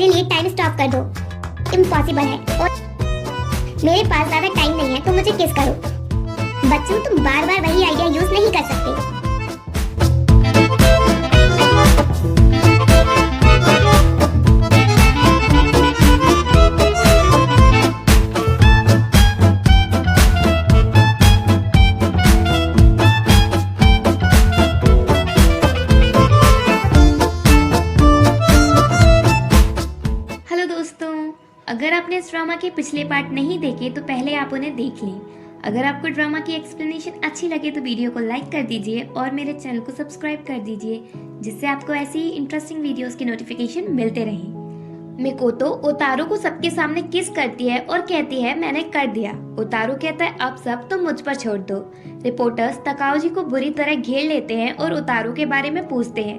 मेरे लिए time stop कर दो। इम्पॉसिबल है और मेरे पास ज्यादा टाइम नहीं है, तो मुझे किस करो। बच्चों, तुम बार बार वही आइडिया यूज नहीं कर सकते। हेलो दोस्तों, अगर आपने इस ड्रामा के पिछले पार्ट नहीं देखे तो पहले आप उन्हें देख लें। अगर आपको ड्रामा की एक्सप्लेनेशन अच्छी लगे तो वीडियो को लाइक कर दीजिए और मेरे चैनल को सब्सक्राइब कर दीजिए, जिससे आपको ऐसी ही इंटरेस्टिंग वीडियोस के नोटिफिकेशन मिलते रहें। मिकोतो ओतारो को सबके सामने किस करती है और कहती है मैंने कर दिया। ओतारो कहता है अब सब तो मुझ पर छोड़ दो। रिपोर्टर्स तकाओजी को बुरी तरह घेर लेते हैं और ओतारो के बारे में पूछते हैं।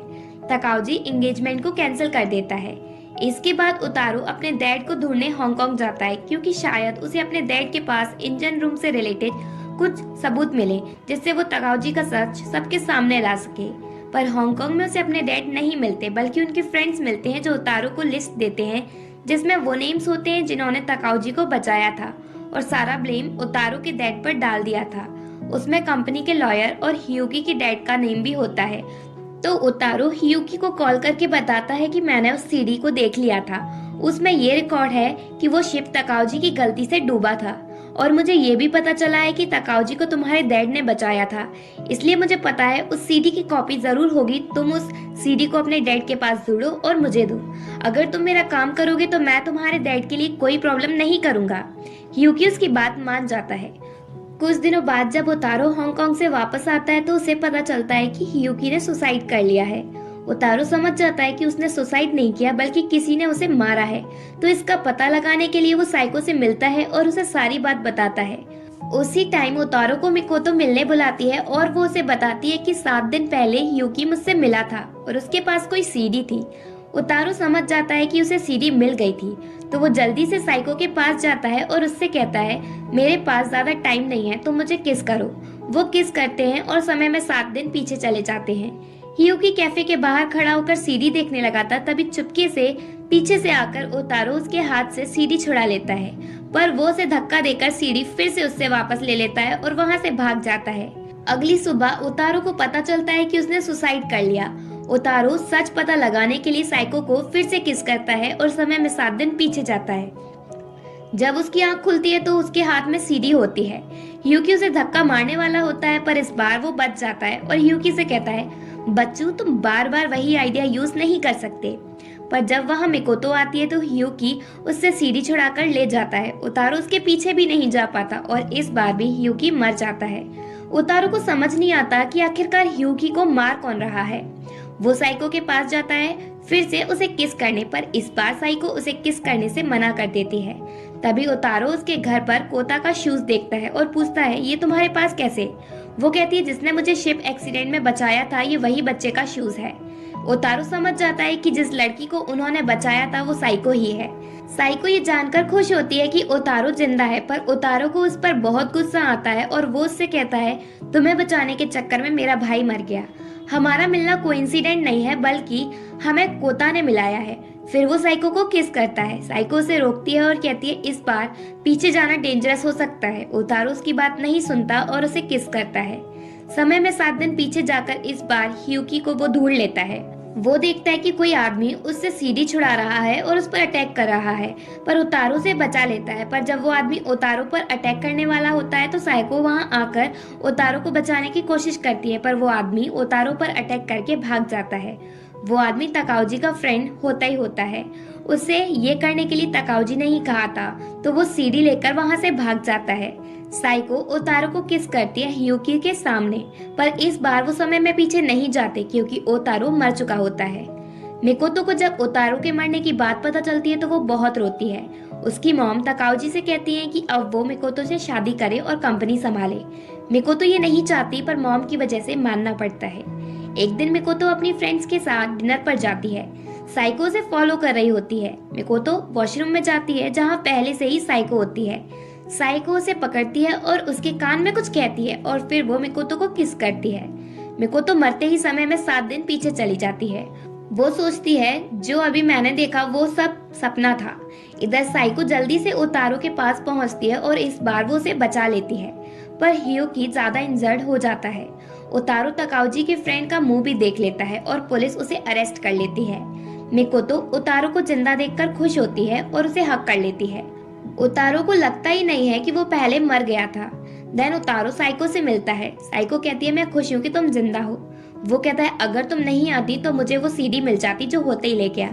तकाओजी एंगेजमेंट को कैंसिल कर देता है। इसके बाद ओतारो अपने डैड को ढूंढने हांगकांग जाता है, क्योंकि शायद उसे अपने डैड के पास इंजन रूम से रिलेटेड कुछ सबूत मिले, जिससे वो तकाओजी का सच सबके सामने ला सके। पर हांगकांग में उसे अपने डैड नहीं मिलते, बल्कि उनके फ्रेंड्स मिलते हैं जो ओतारो को लिस्ट देते हैं, जिसमें वो नेम्स होते हैं जिन्होंने तकाओजी को बचाया था और सारा ब्लेम ओतारो के डैड पर डाल दिया था। उसमें कंपनी के लॉयर और हियुकी के डैड का नेम भी होता है। तो ओतारो हियुकी को कॉल करके बताता है कि मैंने उस सीडी को देख लिया था। उसमें ये रिकॉर्ड है कि वो शिप तकाओजी की गलती से डूबा था, और मुझे ये भी पता चला है कि तकाओजी को तुम्हारे डैड ने बचाया था। इसलिए मुझे पता है उस सीडी की कॉपी जरूर होगी। तुम उस सीडी को अपने डैड के पास जोड़ो और मुझे दो। अगर तुम मेरा काम करोगे तो मैं तुम्हारे डैड के लिए कोई प्रॉब्लम नहीं करूंगा। हियुकी उसकी बात मान जाता है। कुछ दिनों बाद जब ओतारो हांगकांग से वापस आता है तो उसे पता चलता है कि हियुकी ने सुसाइड कर लिया है। ओतारो समझ जाता है कि उसने सुसाइड नहीं किया, बल्कि किसी ने उसे मारा है। तो इसका पता लगाने के लिए वो साइको से मिलता है और उसे सारी बात बताता है। उसी टाइम ओतारो को मिकोतो मिलने बुलाती है और वो उसे बताती है कि 7 दिन पहले हियुकी मुझसे मिला था और उसके पास कोई सीडी थी। ओतारो समझ जाता है कि उसे सीडी मिल गई थी, तो वो जल्दी से साइको के पास जाता है और उससे कहता है मेरे पास ज्यादा टाइम नहीं है, तो मुझे किस करो। वो किस करते हैं और समय में 7 दिन पीछे चले जाते हैं। हियुकी कैफे के बाहर खड़ा होकर सीडी देखने लगा था, तभी चुपके से पीछे से आकर ओतारो उसके हाथ से सीडी छुड़ा लेता है, पर वो उसे धक्का देकर सीडी फिर से उससे वापस ले लेता है और वहाँ से भाग जाता है। अगली सुबह ओतारो को पता चलता है कि उसने सुसाइड कर लिया। ओतारो सच पता लगाने के लिए साइको को फिर से किस करता है और समय में 7 दिन पीछे जाता है। जब उसकी आंख खुलती है तो उसके हाथ में सीडी होती है। हियुकी उसे धक्का मारने वाला होता है, पर इस बार वो बच जाता है और हियुकी से कहता है बच्चों, तुम बार बार वही आइडिया यूज नहीं कर सकते। पर जब वहाँ मिकोतो आती है तो हियुकी उससे सीडी छुड़ाकर ले जाता है। ओतारो उसके पीछे भी नहीं जा पाता और इस बार भी हियुकी मर जाता है। ओतारो को समझ नहीं आता कि आखिरकार हियुकी को मार कौन रहा है। वो साइको के पास जाता है फिर से उसे किस करने पर। इस बार साइको उसे किस करने से मना कर देती है। तभी ओतारो उसके घर पर कोता का शूज देखता है और पूछता है ये तुम्हारे पास कैसे। वो कहती है जिसने मुझे शिप एक्सीडेंट में बचाया था, ये वही बच्चे का शूज है। ओतारो समझ जाता है कि जिस लड़की को उन्होंने बचाया था वो साइको ही है। साइको ये जानकर खुश होती है कि ओतारो जिंदा है, पर ओतारो को उस पर बहुत गुस्सा आता है और वो उससे कहता है तुम्हें बचाने के चक्कर में मेरा भाई मर गया। हमारा मिलना कोइंसिडेंट नहीं है, बल्कि हमें कोता ने मिलाया है। फिर वो साइको को किस करता है। साइको उसे रोकती है और कहती है इस बार पीछे जाना डेंजरस हो सकता है। ओतारो उसकी बात नहीं सुनता और उसे किस करता है। समय में 7 दिन पीछे जाकर इस बार हियुकी को वो ढूंढ लेता है। वो देखता है कि कोई आदमी उससे सीडी छुड़ा रहा है और उस पर अटैक कर रहा है, पर ओतारो से बचा लेता है। पर जब वो आदमी ओतारो पर अटैक करने वाला होता है तो साइको वहां आकर ओतारो को बचाने की कोशिश करती है, पर वो आदमी ओतारो पर अटैक करके भाग जाता है। वो आदमी तकाओजी का फ्रेंड होता ही होता है। उसे ये करने के लिए तकाओजी ने ही कहा था, तो वो सीडी लेकर वहां से भाग जाता है। साइको ओतारो को किस करती है हियुकी के सामने, पर इस बार वो समय में पीछे नहीं जाते क्योंकि ओतारो मर चुका होता है। मिकोतो को जब ओतारो के मरने की बात पता चलती है तो वो बहुत रोती है। उसकी मॉम तकाओजी से कहती है कि अब वो मिकोतो से शादी करे और कंपनी संभाले। मिकोतो ये नहीं चाहती, पर मॉम की वजह से मानना पड़ता है। एक दिन मिकोतो अपनी फ्रेंड्स के साथ डिनर पर जाती है। साइको से फॉलो कर रही होती है। मिकोतो वॉशरूम में जाती है जहाँ पहले से ही साइको होती है। साइको उसे पकड़ती है और उसके कान में कुछ कहती है और फिर वो मिकोतो को किस करती है। मिकोतो मरते ही समय में 7 दिन पीछे चली जाती है। वो सोचती है जो अभी मैंने देखा वो सब सपना था। इधर साइको जल्दी से उतारू के पास पहुंचती है और इस बार वो उसे बचा लेती है, पर हियोकी ज्यादा इंजर्ड हो जाता है। उतारू तकाउजी के फ्रेंड का मुंह भी देख लेता है और पुलिस उसे अरेस्ट कर लेती है। मिकोतो उतारू को जिंदा देखकर खुश होती है और उसे हक कर लेती है। उतारू को लगता ही नहीं है कि वो पहले मर गया था। देन उतारू साइको से मिलता है। साइको कहती है मैं खुश हूँ कि तुम जिंदा हो। वो कहता है अगर तुम नहीं आती तो मुझे वो सीडी मिल जाती जो होते ही लेके आ।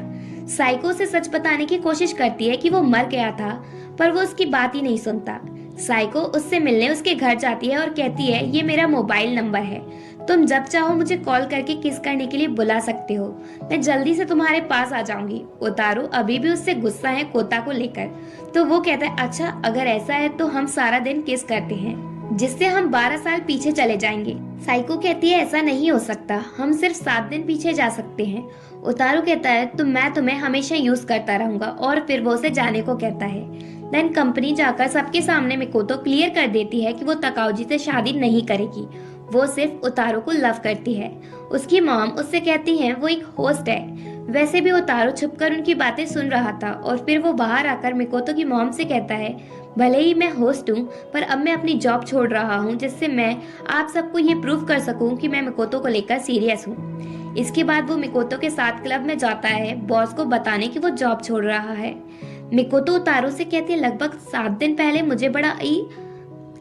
साइको से सच बताने की कोशिश करती है कि वो मर गया था, पर वो उसकी बात ही नहीं सुनता। साइको उससे मिलने उसके घर जाती है और कहती है ये मेरा मोबाइल नंबर है, तुम जब चाहो मुझे कॉल करके किस करने के लिए बुला सकते हो, मैं जल्दी से तुम्हारे पास आ जाऊंगी। उतारू अभी भी उससे गुस्सा है कोता को लेकर, तो वो कहता है अच्छा अगर ऐसा है तो हम सारा दिन किस करते हैं, जिससे हम 12 साल पीछे चले जाएंगे। साइको कहती है ऐसा नहीं हो सकता, हम सिर्फ 7 दिन पीछे जा सकते हैं। उतारू कहता है तो मैं तुम्हें हमेशा यूज करता रहूंगा, और फिर वो उसे जाने को कहता है। देन कंपनी जाकर सबके सामने मिकोतो क्लियर कर देती है कि वो तकाउजी से शादी नहीं करेगी, वो सिर्फ उतारू को लव करती है। उसकी मॉम उससे कहती है वो एक होस्ट है। वैसे भी उतारू छुपकर उनकी बातें सुन रहा था, और फिर वो बाहर आकर मिकोतो की मॉम से कहता है भले ही मैं होस्ट हूँ, पर अब मैं अपनी जॉब छोड़ रहा हूँ, जिससे मैं आप सबको ये प्रूव कर सकूं कि मैं मिकोतो को लेकर सीरियस हूँ। इसके बाद वो मिकोतो के साथ क्लब में जाता है बॉस को बताने कि वो जॉब छोड़ रहा है। मिकोतो उतारू से कहती है लगभग 7 दिन पहले मुझे बड़ा ही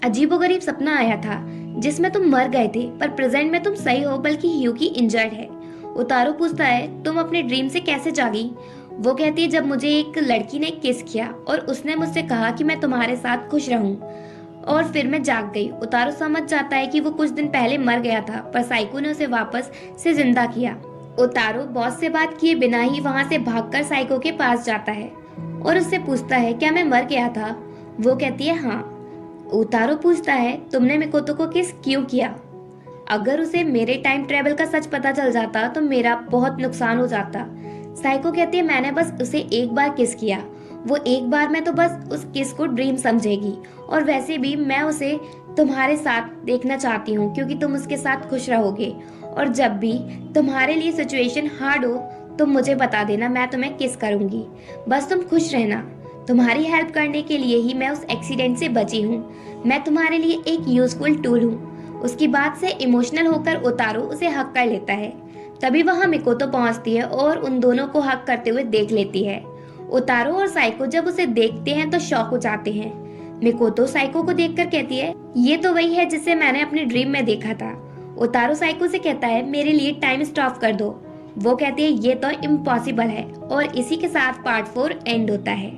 अजीबोगरीब सपना आया था जिसमें तुम मर गए थे, पर प्रेजेंट में तुम सही हो, बल्कि हियोकी इंजर्ड है। उतारू पूछता है तुम अपने ड्रीम से कैसे जागी। वो कहती है जब मुझे एक लड़की ने किस किया और उसने मुझसे कहा कि मैं तुम्हारे साथ खुश रहूं, और फिर मैं जाग गई। उतारू समझ जाता है कि वो कुछ दिन पहले मर गया था, पर साइको ने उसे वापस से जिंदा किया। उतारू बॉस से बात किए बिना ही वहां से भागकर साइको के पास जाता है और उससे पूछता है क्या मैं मर गया था। वो कहती है हाँ। उतारू पूछता है तुमने मिकोतो को किस क्यों किया। अगर उसे मेरे टाइम ट्रेवल का सच पता चल जाता तो मेरा बहुत नुकसान हो जाता। साइको कहती है मैंने बस उसे एक बार किस किया, वो एक बार में तो बस उस किस को ड्रीम समझेगी, और वैसे भी मैं उसे तुम्हारे साथ देखना चाहती हूँ क्योंकि तुम उसके साथ खुश रहोगे, और जब भी तुम्हारे लिए सिचुएशन हार्ड हो तुम मुझे बता देना, मैं तुम्हें किस करूंगी, बस तुम खुश रहना। तुम्हारी हेल्प करने के लिए ही मैं उस एक्सीडेंट से बची हूँ, मैं तुम्हारे लिए एक यूजफुल टूल हूँ। उसकी बात से इमोशनल होकर उतारू उसे हक कर लेता है। तभी वहां मिकोतो पहुंचती है और उन दोनों को हक करते हुए देख लेती है। उतारू और साइको जब उसे देखते हैं तो शॉक हो जाते हैं। मिकोतो साइको को देखकर कहती है ये तो वही है जिसे मैंने अपने ड्रीम में देखा था। उतारू साइको से कहता है मेरे लिए टाइम स्टॉप कर दो। वो कहती है ये तो इम्पॉसिबल है, और इसी के साथ पार्ट 4 एंड होता है।